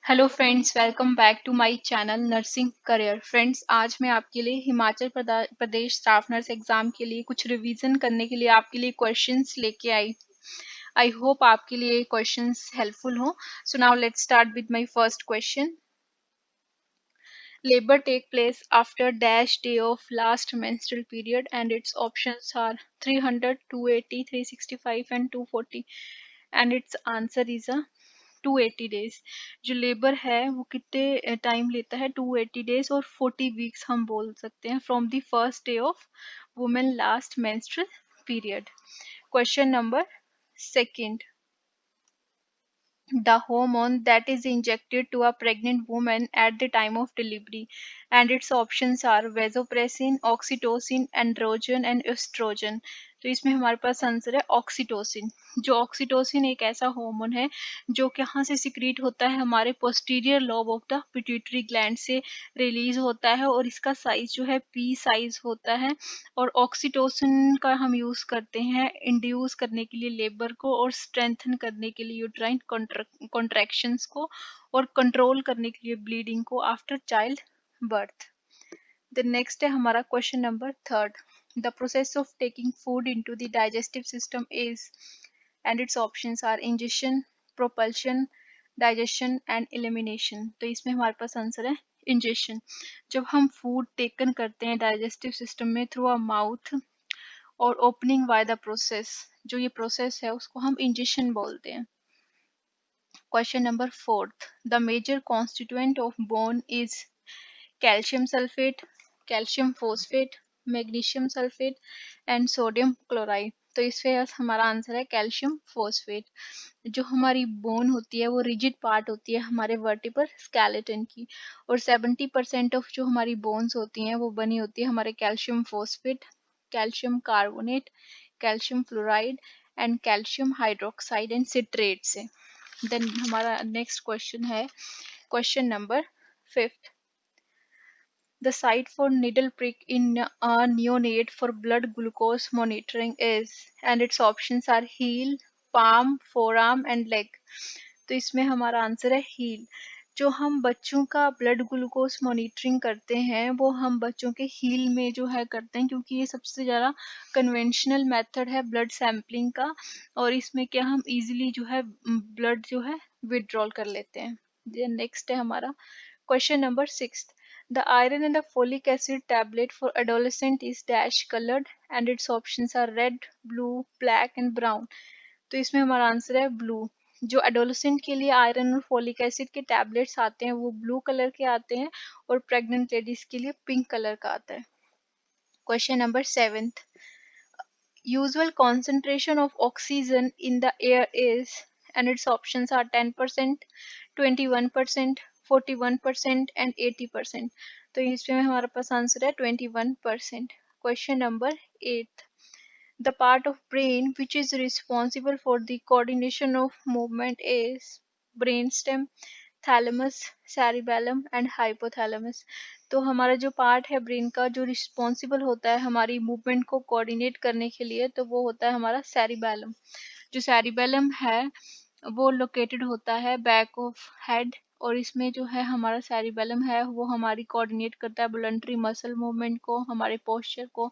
Hello friends, welcome back to my channel nursing career. Friends, आज मैं आपके लिए Himachal Pradesh staff nurse exam के लिए कुछ रिवीजन करने के लिए आपके लिए क्वेश्चंस लेके आई। आई होप आपके लिए क्वेश्चंस हेल्पफुल हो। So now let's start with my first question. Labor take place after dash day of last menstrual period and its options are 300, 280, 365 and 240 and its answer is a 280 days. जो labour है वो कितने time लेता है? 280 days और 40 weeks हम बोल सकते हैं from the first day of women last menstrual period. Question number second, the hormone that is injected to a pregnant woman at the time of delivery and its options are vasopressin, oxytocin, androgen and estrogen। तो इसमें हमारे पास answer है oxytocin. जो oxytocin एक ऐसा hormone है जो कहाँ से सिक्रीट होता है? हमारे posterior lobe of the pituitary gland से रिलीज होता है और इसका साइज जो है पी साइज होता है। और ऑक्सीटोसिन का हम यूज करते हैं इंड्यूस करने के लिए लेबर को और स्ट्रेंथन करने के लिए यूट्राइन कॉन्ट्रैक्शंस को और कंट्रोल करने के लिए ब्लीडिंग को after child birth. The next है हमारा question number third, the process of taking food into the digestive system is and it's options are ingestion, propulsion, digestion and elimination. तो इसमें हमारे पास आंसर है इंजेशन। जब हम फूड टेकन करते हैं डाइजेस्टिव सिस्टम में थ्रू अ माउथ और ओपनिंग बाय द प्रोसेस, जो ये प्रोसेस है उसको हम इंजेशन बोलते हैं। Question number fourth. The major constituent of bone is calcium sulfate, calcium phosphate, magnesium sulfate and sodium chloride। तो इसमें हमारा आंसर है कैल्शियम फोस्फेट। जो हमारी बोन होती है वो रिजिड पार्ट होती है हमारे वर्टिब्रल स्केलेटन की और 70% ऑफ जो हमारी बोन्स होती हैं वो बनी होती है हमारे calcium phosphate, calcium carbonate, calcium fluoride and calcium hydroxide and citrate से। देन हमारा नेक्स्ट क्वेश्चन है question number fifth, the site for needle prick in a neonate for blood glucose monitoring is and its options are heel, palm, forearm and leg। तो इसमें हमारा answer है heel। जो हम बच्चों का ब्लड ग्लूकोज मॉनिटरिंग करते हैं वो हम बच्चों के हील में जो है करते हैं क्योंकि ये सबसे ज़्यादा कन्वेंशनल मेथड है ब्लड सैम्पलिंग का और इसमें क्या हम इजीली जो है ब्लड जो है विड्रॉल कर लेते हैं। देन नेक्स्ट है हमारा question number six, the iron in the folic acid tablet for adolescent is dash colored and its options are red, blue, black and brown। तो इसमें हमारा आंसर है ब्लू। जो एडोलेसेंट के लिए आयरन और फोलिक एसिड के टैबलेट्स आते हैं वो ब्लू कलर के आते हैं और प्रेग्नेंट लेडीज के लिए पिंक कलर का आता है। Question number seventh, usual concentration of oxygen in the air is and its options are 10%, 21%, 41% and 80%। तो इसमें हमारे पास आंसर है 21%। Question number eight, the part of brain which is responsible for the coordination of movement is brainstem, thalamus, cerebellum and hypothalamus। तो हमारा जो part है brain का जो रिस्पॉन्सिबल होता है हमारी मूवमेंट को कोऑर्डिनेट करने के लिए तो वो होता है हमारा सेरिबेलम। जो सेरिबेलम है वो लोकेटेड होता है बैक ऑफ हेड और इसमें जो है हमारा सेरिबेलम है वो हमारी कोऑर्डिनेट करता है वॉलंटरी मसल मूवमेंट को, हमारे पोस्चर को,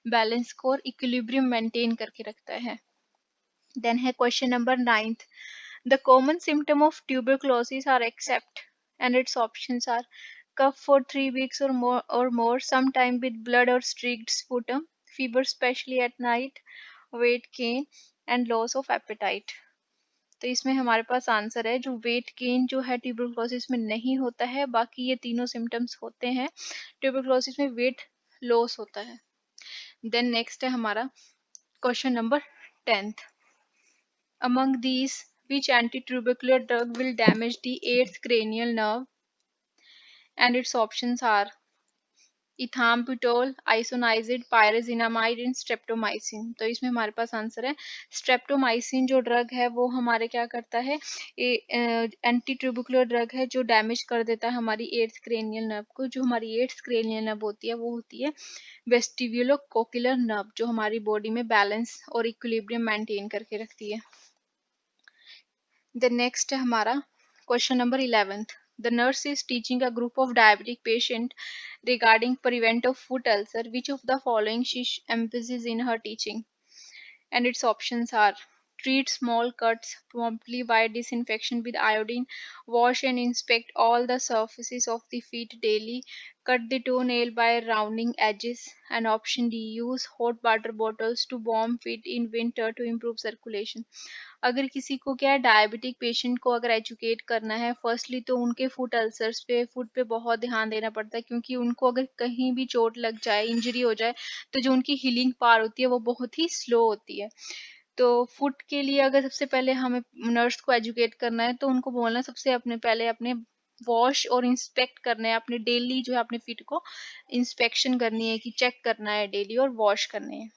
बैलेंस को और इक्विलिब्रियम मेंटेन करके रखता है। देन है question number ninth, the common symptom of tuberculosis are except and its options are cough for 3 weeks or more, sometime with blood or streaked sputum, fever especially at night, weight gain and loss of appetite। तो इसमें हमारे पास answer है जो weight gain जो है tuberculosis में नहीं होता है, बाकी ये तीनों सिम्टम्स होते हैं। ट्यूबरकुलोसिस में वेट लॉस होता है। देन नेक्स्ट है हमारा question number 10th, among these which antitubercular drug will damage the eighth cranial nerve and its options are ethambutol, isoniazid, pyrazinamide and streptomycin। तो इसमें हमारे पास आंसर है स्ट्रेप्टोमाइसिन। जो ड्रग है वो हमारे क्या करता है, एंटी ट्यूबुकुलर ड्रग है जो डैमेज कर देता है हमारी एट्थ क्रेनियल नर्व को। जो हमारी एट्थ क्रेनियल नर्व होती है वो होती है वेस्टिब्यूलो कोकुलर नर्व जो हमारी बॉडी में बैलेंस और इक्विलिब्रियम मेंटेन करके रखती है। द नेक्स्ट है हमारा Question number 11th. The nurse is teaching a group of diabetic patients regarding prevent of foot ulcer. Which of the following she emphasizes in her teaching? And its options are: treat small cuts promptly by disinfection with iodine, wash and inspect all the surfaces of the feet daily, cut the toenail by rounding edges, and option D, use hot water bottles to warm feet in winter to improve circulation. अगर किसी को क्या है, diabetic patient को अगर educate करना है, firstly तो उनके फुट अल्सर्स पे, फुट पे बहुत ध्यान देना पड़ता है, क्योंकि उनको अगर कहीं भी चोट लग जाए, इंजरी हो जाए, तो जो उनकी हीलिंग पार होती है वो बहुत ही स्लो होती है। तो फुट के लिए अगर सबसे पहले हमें नर्स को एजुकेट करना है, तो उनको बोलना सबसे अपने पहले अपने वॉश और इंस्पेक्ट करना है, अपने डेली जो है अपने फीट को इंस्पेक्शन करनी है, कि चेक करना है डेली और वॉश करने हैं।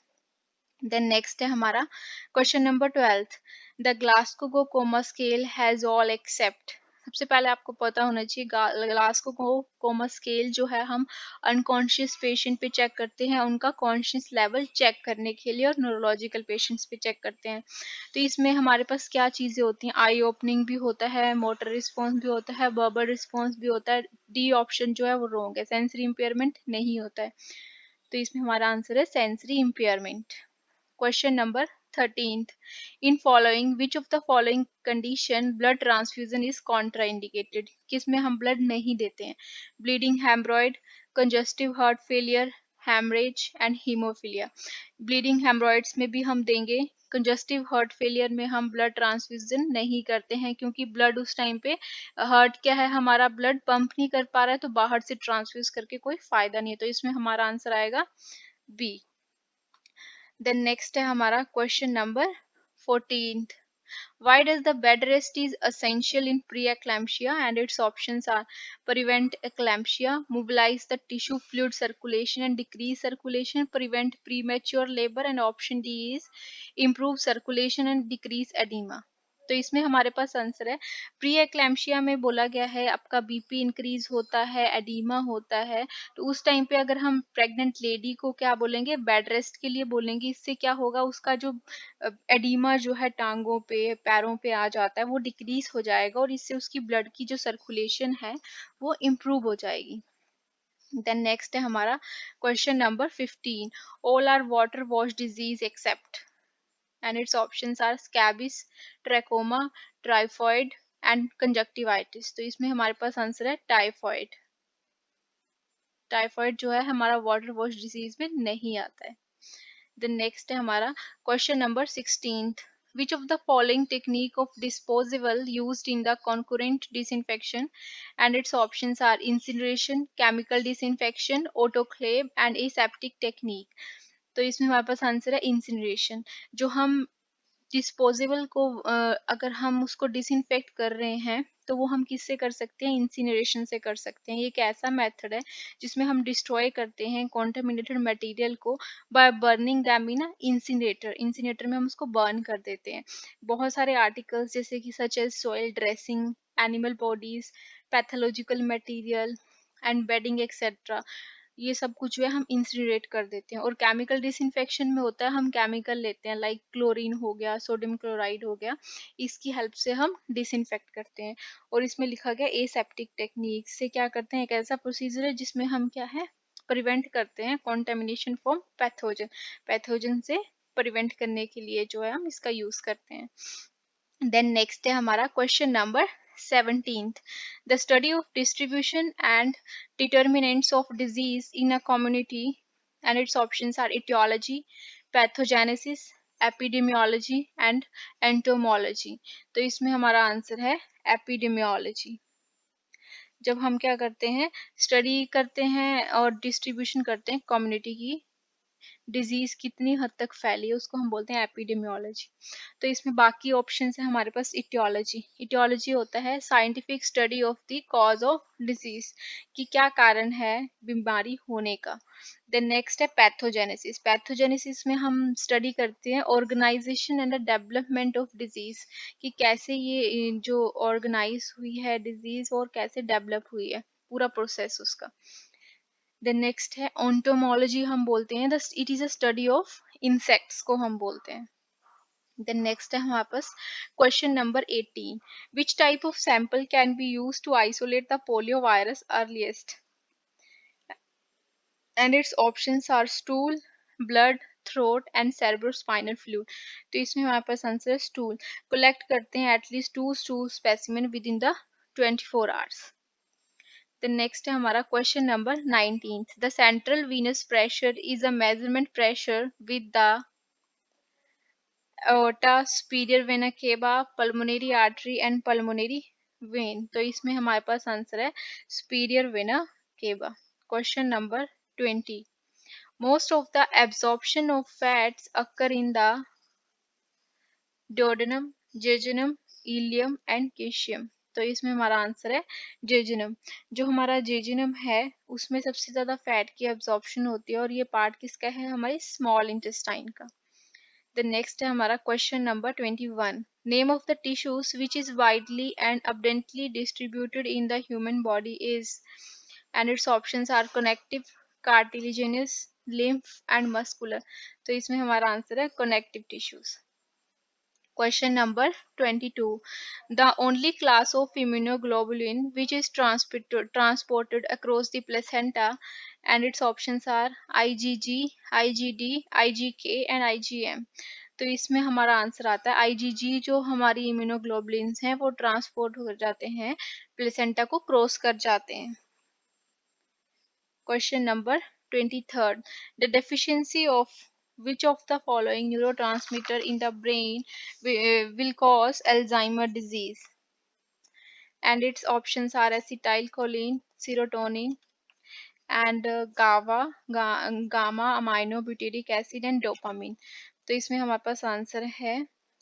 देन नेक्स्ट है हमारा question number 12th। The Glasgow coma scale has all except. सबसे पहले आपको पता होना चाहिए ग्लासगो कोमा स्केल जो है हम अनकॉन्शियस पेशेंट पे चेक करते हैं, उनका कॉन्शियस लेवल चेक करने के लिए, और न्यूरोलॉजिकल पेशेंट्स पे चेक करते हैं। तो इसमें हमारे पास क्या चीज़ें होती हैं? आई ओपनिंग भी होता है, मोटर रिस्पॉन्स भी होता है, वर्बल रिस्पॉन्स भी होता है। डी ऑप्शन जो है वो रॉन्ग है, सेंसरी इम्पेयरमेंट नहीं होता है। तो इसमें हमारा आंसर है sensory impairment. Question number 13th. In following, which of the following condition blood transfusion is contraindicated? किसमें हम blood नहीं देते हैं? Bleeding hemorrhoid, congestive heart failure, hemorrhage and hemophilia. Bleeding hemorrhoids में भी हम देंगे, कंजस्टिव हार्ट फेलियर में हम ब्लड ट्रांसफ्यूजन नहीं करते हैं, क्योंकि ब्लड उस टाइम पे हार्ट क्या है, हमारा ब्लड पंप नहीं कर पा रहा है, तो बाहर से ट्रांसफ्यूज करके कोई फायदा नहीं है। तो इसमें हमारा आंसर आएगा बी। देन नेक्स्ट है हमारा question number 14th. Why does the bed rest is essential in preeclampsia? And its options are: prevent eclampsia, mobilize the tissue fluid circulation and decrease circulation, prevent premature labor, and option D is improve circulation and decrease edema. तो इसमें हमारे पास answer है pre एक्लैम्शिया में बोला गया है आपका बीपी इंक्रीज होता है, एडीमा होता है। तो उस टाइम पे अगर हम प्रेग्नेंट लेडी को क्या बोलेंगे, बेड रेस्ट के लिए बोलेंगे। इससे क्या होगा, उसका जो एडीमा जो है टांगों पे, पैरों पे आ जाता है, वो डिक्रीज हो जाएगा, और इससे उसकी ब्लड की जो सर्कुलेशन है वो इम्प्रूव हो जाएगी। देन नेक्स्ट है हमारा question number 15। All are water wash disease except, and its options are scabies, trachoma, typhoid and conjunctivitis. तो इसमें हमारे पास आंसर है टाइफॉइड। टाइफॉइड जो है हमारा वाटर वॉश डिजीज में नहीं आता है। देन नेक्स्ट है हमारा question number 16th। Which of the following technique of disposable used in the concurrent disinfection? And its options are incineration, chemical disinfection, autoclave and aseptic technique. तो इसमें हमारे पास आंसर है इंसिनरेशन। जो हम डिस्पोजेबल को अगर हम उसको डिसइंफेक्ट कर रहे हैं, तो वो हम किससे कर सकते हैं, इंसिनरेशन से कर सकते हैं। ये एक ऐसा मेथड है जिसमें हम डिस्ट्रॉय करते हैं कॉन्टामिनेटेड मटेरियल को by burning them in incinerator. Incinerator में हम उसको बर्न कर देते हैं। बहुत सारे आर्टिकल्स जैसे कि such as soil dressing, animal bodies, pathological material and bedding etcetera, ये सब कुछ जो है हम इंसिनरेट कर देते हैं। और केमिकल डिसइंफेक्शन में होता है, हम केमिकल लेते हैं, लाइक क्लोरीन हो गया, सोडियम क्लोराइड हो गया, इसकी हेल्प से हम डिसइंफेक्ट करते हैं। और इसमें लिखा गया एसेप्टिक टेक्निक से क्या करते हैं, एक ऐसा प्रोसीजर है जिसमें हम क्या है, प्रिवेंट करते हैं कॉन्टेमिनेशन फ्रॉम पैथोजन। पैथोजन से प्रिवेंट करने के लिए जो है हम इसका यूज करते हैं। देन नेक्स्ट है हमारा question number 17th. The study of distribution and determinants of disease in a community, and its options are etiology, pathogenesis, epidemiology and entomology. तो इसमें हमारा आंसर है एपिडेमियोलॉजी। जब हम क्या करते हैं, स्टडी करते हैं और डिस्ट्रीब्यूशन करते हैं कम्युनिटी की, डिजीज कितनी हद तक फैली है, उसको हम बोलते हैं एपिडेमियोलॉजी। तो इसमें बाकी ऑप्शन है हमारे पास इटियोलॉजी। इटियोलॉजी होता है scientific study of the cause of disease, कि क्या कारण है बीमारी होने का। देन नेक्स्ट है पैथोजेनेसिस। पैथोजेनेसिस में हम स्टडी करते हैं organization and the development of disease, कि कैसे ये जो ऑर्गेनाइज हुई है डिजीज और कैसे डेवलप हुई है, पूरा प्रोसेस उसका। देन नेक्स्ट है ओंटोमोलॉजी, हम बोलते हैं it is a study of insects को हम बोलते हैं। देन नेक्स्ट है हमारे पास question number 18, which type of sample can be use to isolate the polio virus earliest, and it's options are stool, blood, throat and cerebrospinal fluid। तो इसमें हमारे पास आंसर है स्टूल। कलेक्ट करते हैं at least 2 stool specimen within the 24 hours. The next है हमारा question number 19, the central venous pressure is a measurement pressure with the aorta, superior vena cava, pulmonary artery and pulmonary vein। तो इसमें हमारे पास answer है superior vena cava। Question number 20, most of the absorption of fats occur in the duodenum, jejunum, ileum and caesium। तो इसमें हमारा answer है जेजिनम। जो हमारा जेजिनम है उसमें सबसे ज्यादा फैट की एब्जॉर्प्शन होती है और ये पार्ट किसका है, हमारे स्मॉल इंटेस्टाइन का। द नेक्स्ट है हमारा question number 21, name of the tissues which is widely and abundantly distributed in the human body is, and its options are connective, cartilaginous, lymph and muscular। तो इसमें हमारा answer है connective tissues। Question number 22, the only class of immunoglobulin which is transported across the placenta, and its options are IgG, IgD, IgK and IgM। तो इसमें हमारा answer आता है IgG। जो हमारी इम्यूनोग्लोबुलिन्स हैं वो ट्रांसपोर्ट हो जाते हैं, प्लेसेंटा को क्रॉस कर जाते हैं। Question number 23rd, the deficiency of which of the following neurotransmitter in the brain will cause Alzheimer disease, and its options are acetylcholine, serotonin and gamma aminobutyric acid and dopamine। तो इसमें हमारे पास answer है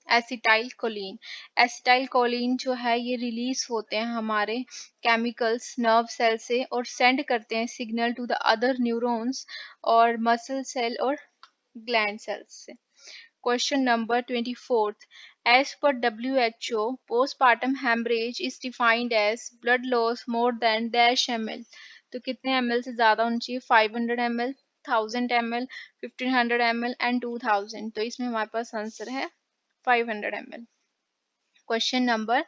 acetyl choline. Acetyl choline जो है ये release होते हैं हमारे केमिकल्स नर्व सेल से और सेंड करते हैं signal to the other neurons और मसल सेल और ग्लैंड सेल्स से। Question number 24, as per WHO postpartum hemorrhage is defined as blood loss more than dash ml। तो कितने ml से ज्यादा होनी चाहिए, 500 ml, 1000 ml, 1500 ml and 2000। तो इसमें हमारे पास आंसर है 500 ml। Question number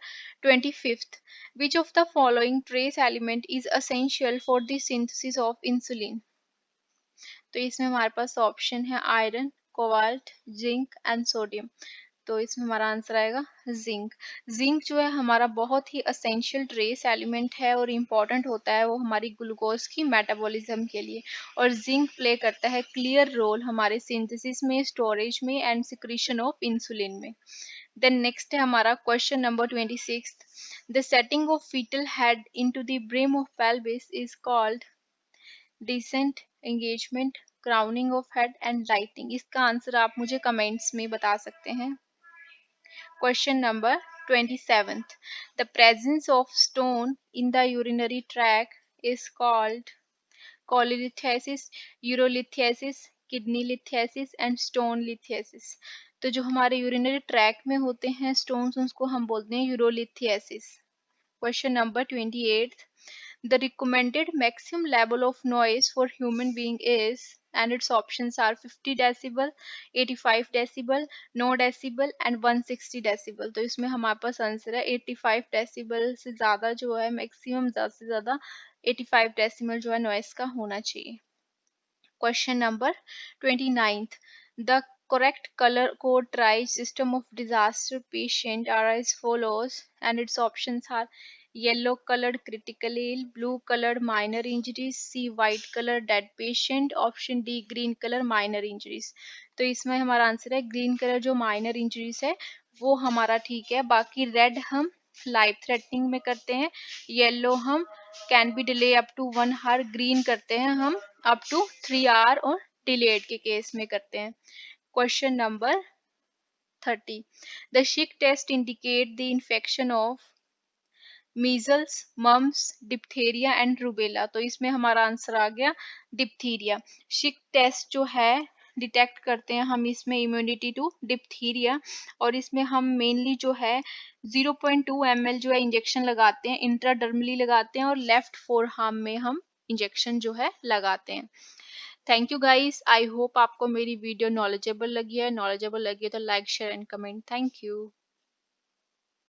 25th, which of the following trace element is essential for the synthesis of insulin। तो इसमें हमारे पास ऑप्शन है iron, cobalt, zinc and sodium. तो इसमें हमारा आंसर आएगा जिंक। जिंक जो है हमारा बहुत ही असेंशियल ट्रेस एलिमेंट है और इम्पॉर्टेंट होता है वो हमारी ग्लूकोज की मेटाबॉलिज्म के लिए, और जिंक प्ले करता है क्लियर रोल हमारे सिंथेसिस में, स्टोरेज में एंड सिक्रीशन ऑफ इंसुलिन में। देन नेक्स्ट है हमारा question number 26, the setting of foetal head into the brim of pelvis is called descent, engagement, crowning of head and lighting. इसका answer आप मुझे comments में बता सकते हैं। Question number 27, the presence of stone in the urinary tract is called cholelithiasis, urolithiasis, kidney lithiasis and stone लिथेसिस। तो जो हमारे यूरिनरी ट्रैक में होते हैं स्टोन्स उसको हम बोलते हैं यूरोलिथेसिस। Question number 28, the recommended maximum level of noise for human being is, and its options are 50 decibel, 85 decibel, no decibel and 160 decibel। तो इसमें हमारे पास आंसर है 85 डेसिबल से ज़्यादा जो है मैक्सिमम, ज़्यादा से ज़्यादा 85 डेसिबल जो है नॉइस का होना चाहिए। Question number 29th, the correct color code triage system of disaster patient are as follows, and its options are yellow colored critical ill, blue colored minor injuries, C white color dead patient, option D green color minor injuries। तो इसमें हमारा answer है green colour जो minor injuries है वो हमारा ठीक है, बाकी रेड हम लाइफ थ्रेटनिंग में करते हैं, येलो हम can be delay up to 1 hour, green करते हैं हम अप टू 3 आवर और डिलेड के केस में करते हैं। Question number 30, the Schick test indicate the infection of measles, mumps, diphtheria and rubella. तो इसमें हमारा आंसर आ गया डिप्थीरिया। शिक टेस्ट जो है डिटेक्ट करते हैं हम इसमें इम्यूनिटी टू डिप्थीरिया, और इसमें हम मेनली जो है 0.2 ml जो है इंजेक्शन लगाते हैं, इंट्राडर्मली लगाते हैं और लेफ्ट फोर आर्म में हम इंजेक्शन जो है लगाते हैं। Thank you guys, I hope आपको मेरी वीडियो नॉलेजेबल लगी है। नॉलेजेबल लगी है तो like share and comment. Thank you.